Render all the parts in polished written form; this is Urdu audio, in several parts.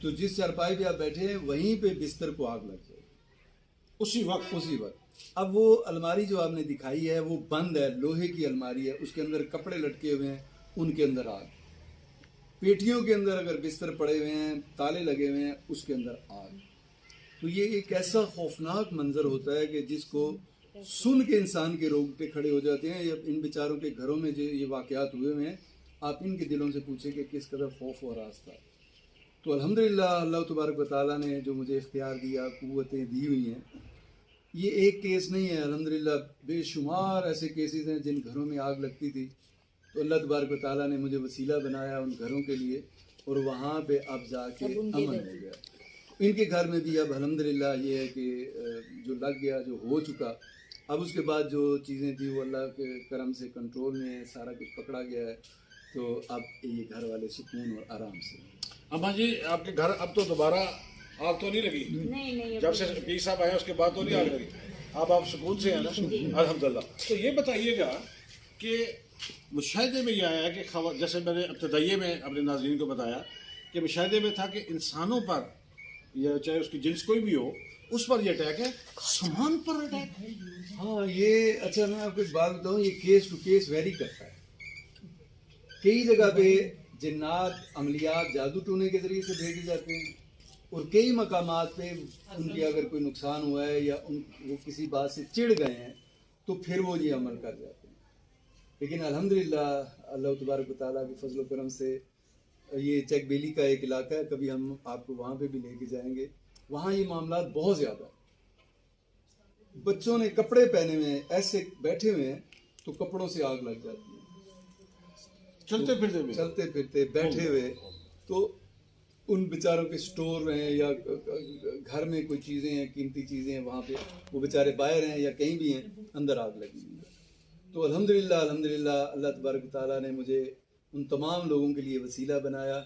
تو جس چارپائی پہ آپ بیٹھے ہیں وہیں پہ بستر کو آگ لگ جائے اسی وقت اسی وقت. اب وہ الماری جو آپ نے دکھائی ہے وہ بند ہے، لوہے کی الماری ہے، اس کے اندر کپڑے لٹکے ہوئے ہیں، ان کے اندر آگ. پیٹیوں کے اندر اگر بستر پڑے ہوئے ہیں، تالے لگے ہوئے ہیں، اس کے اندر آگ. تو یہ ایک ایسا خوفناک منظر ہوتا ہے کہ جس کو سن کے انسان کے رونگٹے کھڑے ہو جاتے ہیں. ان بیچاروں کے گھروں میں جو یہ واقعات ہوئے ہوئے ہیں، آپ ان کے دلوں سے پوچھیں کہ کس قدر خوف و ہراس تھا. تو الحمدللہ اللہ تبارک و تعالیٰ نے جو مجھے اختیار دیا، قوتیں دی ہوئی ہیں. یہ ایک کیس نہیں ہے، الحمدللہ بے شمار ایسے کیسز ہیں جن گھروں میں آگ لگتی تھی. تو اللہ تبارک و تعالیٰ نے مجھے وسیلہ بنایا ان گھروں کے لیے، اور وہاں پہ اب جا کے امن ہو گیا. ان کے گھر میں بھی اب الحمدللہ یہ ہے کہ جو لگ گیا، جو ہو چکا، اب اس کے بعد جو چیزیں تھیں وہ اللہ کے کرم سے کنٹرول میں ہے، سارا کچھ پکڑا گیا ہے. تو اب یہ گھر والے سکون اور آرام سے. اما جی آپ کے گھر اب تو دوبارہ آگ تو نہیں لگی؟ نہیں جب سے پیر صاحب آئے اس کے بعد تو نہیں آگ لگی؟ اب آپ سکون سے ہیں نا؟ الحمدللہ. تو یہ بتائیے گا کہ مشاہدے میں یہ آیا ہے کہ جیسے میں نے ابتدائیے میں اپنے ناظرین کو بتایا کہ مشاہدے میں تھا کہ انسانوں پر یا چاہے اس کی جنس کوئی بھی ہو اس پر یہ اٹیک ہے، سامان پر اٹیک ہے. ہاں یہ اچھا، میں آپ کو ایک بات بتاؤں، یہ کیس ٹو کیس ویری کرتا ہے. کئی جگہ پہ جنات عملیات جادو ٹونے کے ذریعے سے بھیجے جاتے ہیں، اور کئی مقامات پہ ان کے اگر کوئی نقصان ہوا ہے یا وہ کسی بات سے چڑ گئے ہیں تو پھر وہ یہ عمل کر جاتے ہیں. لیکن الحمدللہ اللہ تبارک و تعالیٰ کے فضل و کرم سے یہ چیک بیلی کا ایک علاقہ ہے، کبھی ہم آپ کو وہاں پہ بھی لے کے جائیں گے. وہاں یہ معاملات بہت زیادہ ہیں. بچوں نے کپڑے پہنے ہوئے ہیں، ایسے بیٹھے ہوئے ہیں تو کپڑوں سے آگ لگ جاتی ہے، چلتے پھرتے بیٹھے ہوئے. تو ان بیچاروں کے سٹور ہیں یا گھر میں کوئی چیزیں ہیں، قیمتی چیزیں ہیں، وہاں پہ وہ بیچارے باہر ہیں یا کہیں بھی ہیں، اندر آگ لگی ہوئی ہے. تو الحمدللہ اللہ تبارک و تعالیٰ نے مجھے ان تمام لوگوں کے لیے وسیلہ بنایا.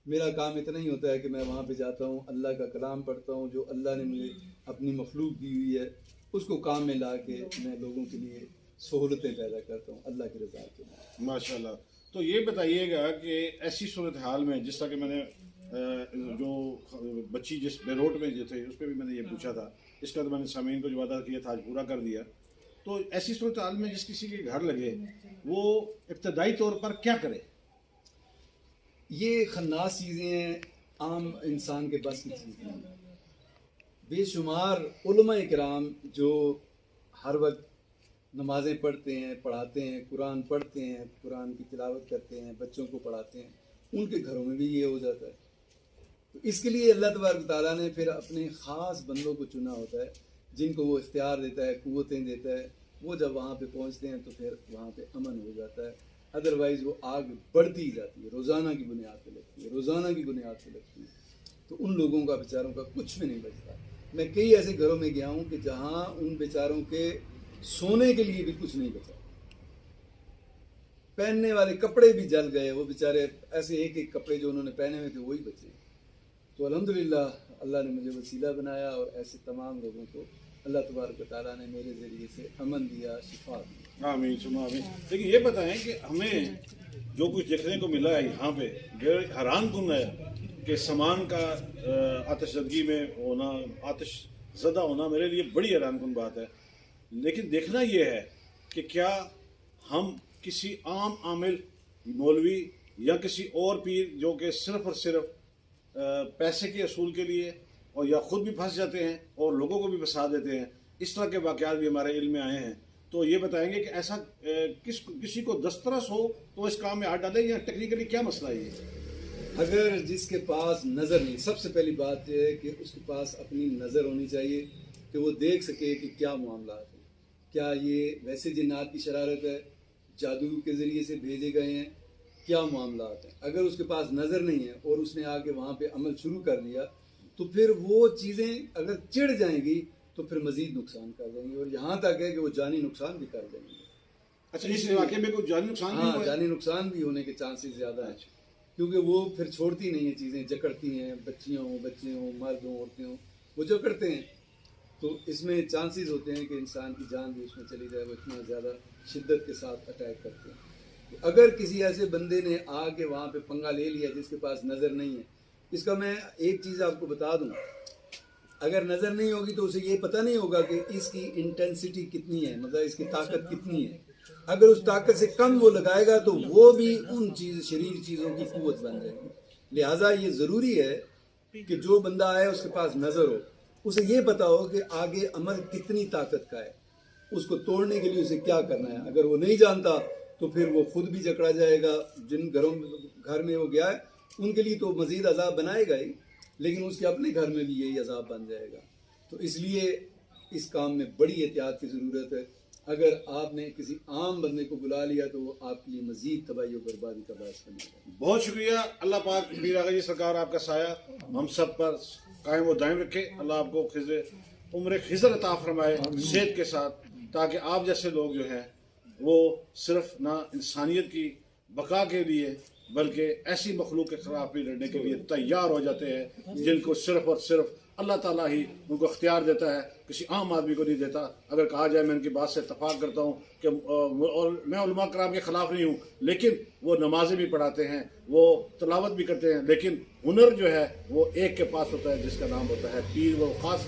میرا کام اتنا ہی ہوتا ہے کہ میں وہاں پہ جاتا ہوں، اللہ کا کلام پڑھتا ہوں، جو اللہ نے مجھے اپنی مخلوق دی ہوئی ہے اس کو کام میں لا کے میں لوگوں کے لیے سہولتیں پیدا کرتا ہوں اللہ کی رضا کے لیے. ماشاءاللہ. تو یہ بتائیے گا کہ ایسی صورتحال میں جس طرح کہ میں نے جو بچی جس بیروٹ میں جو تھے اس پہ بھی میں نے یہ پوچھا تھا، اس کا تو میں نے سامعین کو جو وعدہ کیا تھا آج پورا کر دیا. تو ایسی صورتحال میں جس کسی کے گھر لگے وہ ابتدائی طور پر کیا کرے؟ یہ خناس چیزیں ہیں، عام انسان کے بس کی چیزیں ہیں. بے شمار علماء کرام جو ہر وقت نمازیں پڑھتے ہیں، پڑھاتے ہیں، قرآن پڑھتے ہیں، قرآن کی تلاوت کرتے ہیں، بچوں کو پڑھاتے ہیں، ان کے گھروں میں بھی یہ ہو جاتا ہے. تو اس کے لیے اللہ تبارک تعالیٰ نے پھر اپنے خاص بندوں کو چنا ہوتا ہے جن کو وہ اختیار دیتا ہے، قوتیں دیتا ہے. وہ جب وہاں پہ پہنچتے ہیں تو پھر وہاں پہ امن ہو جاتا ہے. ادروائز وہ آگ بڑھتی ہی جاتی ہے، روزانہ کی بنیاد پہ لگتی ہے، روزانہ کی بنیاد پہ لگتی ہے. تو ان لوگوں کا بیچاروں کا کچھ بھی نہیں بچتا. میں کئی ایسے گھروں میں گیا ہوں کہ جہاں ان بیچاروں کے سونے کے لیے بھی کچھ نہیں بچا، پہننے والے کپڑے بھی جل گئے. وہ بیچارے ایسے ایک کپڑے جو انہوں نے پہنے ہوئے تھے وہی بچے. تو الحمدللہ اللہ نے مجھے وسیلہ بنایا، اور ایسے تمام لوگوں کو اللہ تبارک و تعالیٰ نے میرے ذریعے سے امن دیا، شفا دی. آمین ثم آمین. لیکن یہ بتائیں کہ ہمیں جو کچھ دیکھنے کو ملا ہے یہاں پہ حیران کن ہے کہ سامان کا آتش زدگی میں ہونا، آتش زدہ ہونا میرے لیے بڑی حیران کن بات ہے. لیکن دیکھنا یہ ہے کہ کیا ہم کسی عام عامل مولوی یا کسی اور پیر جو کہ صرف اور صرف پیسے کے اصول کے لیے اور یا خود بھی پھنس جاتے ہیں اور لوگوں کو بھی پھنسا دیتے ہیں، اس طرح کے واقعات بھی ہمارے علم میں آئے ہیں. تو یہ بتائیں گے کہ ایسا کسی کو دسترس ہو تو اس کام میں ہاتھ ڈالیں، یا ٹیکنیکلی کیا مسئلہ ہے یہ؟ اگر جس کے پاس نظر نہیں، سب سے پہلی بات یہ ہے کہ اس کے پاس اپنی نظر ہونی چاہیے کہ وہ دیکھ سکے کہ کیا معاملات ہیں. کیا یہ ویسے جنات کی شرارت ہے، جادو کے ذریعے سے بھیجے گئے ہیں، کیا معاملات ہیں. اگر اس کے پاس نظر نہیں ہے اور اس نے آ کے وہاں پہ عمل شروع کر لیا تو پھر وہ چیزیں اگر چڑ جائیں گی تو پھر مزید نقصان کر دیں گی، اور یہاں تک ہے کہ وہ جانی نقصان بھی کر دیں گے. اچھا، اس واقعے میں کوئی جانی نقصان بھی ہوا ہے؟ جانی نقصان بھی ہونے کے چانسز زیادہ ہیں، کیونکہ وہ پھر چھوڑتی نہیں ہیں چیزیں، جکڑتی ہیں، بچیاں ہوں، بچے ہوں، مرد ہوں، عورتیں ہوں، وہ جکڑتے ہیں. تو اس میں چانسز ہوتے ہیں کہ انسان کی جان بھی اس میں چلی جائے، وہ اتنا زیادہ شدت کے ساتھ اٹیک کرتے ہیں. اگر کسی ایسے بندے نے آ کے وہاں پہ پنگا لے لیا جس کے پاس نظر نہیں ہے، اس کا میں ایک چیز آپ کو بتا دوں، اگر نظر نہیں ہوگی تو اسے یہ پتہ نہیں ہوگا کہ اس کی انٹینسٹی کتنی ہے، مطلب اس کی طاقت کتنی ہے. اگر اس طاقت سے کم وہ لگائے گا تو وہ بھی ان شریر چیزوں کی قوت بن جائے گی. لہٰذا یہ ضروری ہے کہ جو بندہ آئے اس کے پاس نظر ہو، اسے یہ پتا ہو کہ آگے عمل کتنی طاقت کا ہے، اس کو توڑنے کے لیے اسے کیا کرنا ہے. اگر وہ نہیں جانتا تو پھر وہ خود بھی جکڑا جائے گا. جن گھر میں وہ گیا ہے ان کے لیے تو مزید عذاب بنائے گا ہی، لیکن اس کے اپنے گھر میں بھی یہی عذاب بن جائے گا. تو اس لیے اس کام میں بڑی احتیاط کی ضرورت ہے. اگر آپ نے کسی عام بندے کو بلا لیا تو وہ آپ کے لیے مزید تباہی و بربادی کا باعث بنے گا. بہت شکریہ. اللہ پاک پیر آغا جی سرکار آپ کا سایہ ہم سب پر قائم و دائم رکھے. اللہ آپ کو عمر خضر عطا فرمائے صحت کے ساتھ، تاکہ آپ جیسے لوگ جو ہیں وہ صرف نہ انسانیت کی بقا کے لیے بلکہ ایسی مخلوق کے خلاف بھی لڑنے کے لیے تیار ہو جاتے ہیں جن کو صرف اور صرف اللہ تعالیٰ ہی ان کو اختیار دیتا ہے، کسی عام آدمی کو نہیں دیتا. اگر کہا جائے، میں ان کی بات سے اتفاق کرتا ہوں کہ اور میں علماء کرام کے خلاف نہیں ہوں، لیکن وہ نمازیں بھی پڑھاتے ہیں، وہ تلاوت بھی کرتے ہیں، لیکن ہنر جو ہے وہ ایک کے پاس ہوتا ہے جس کا نام ہوتا ہے پیر. وہ خاص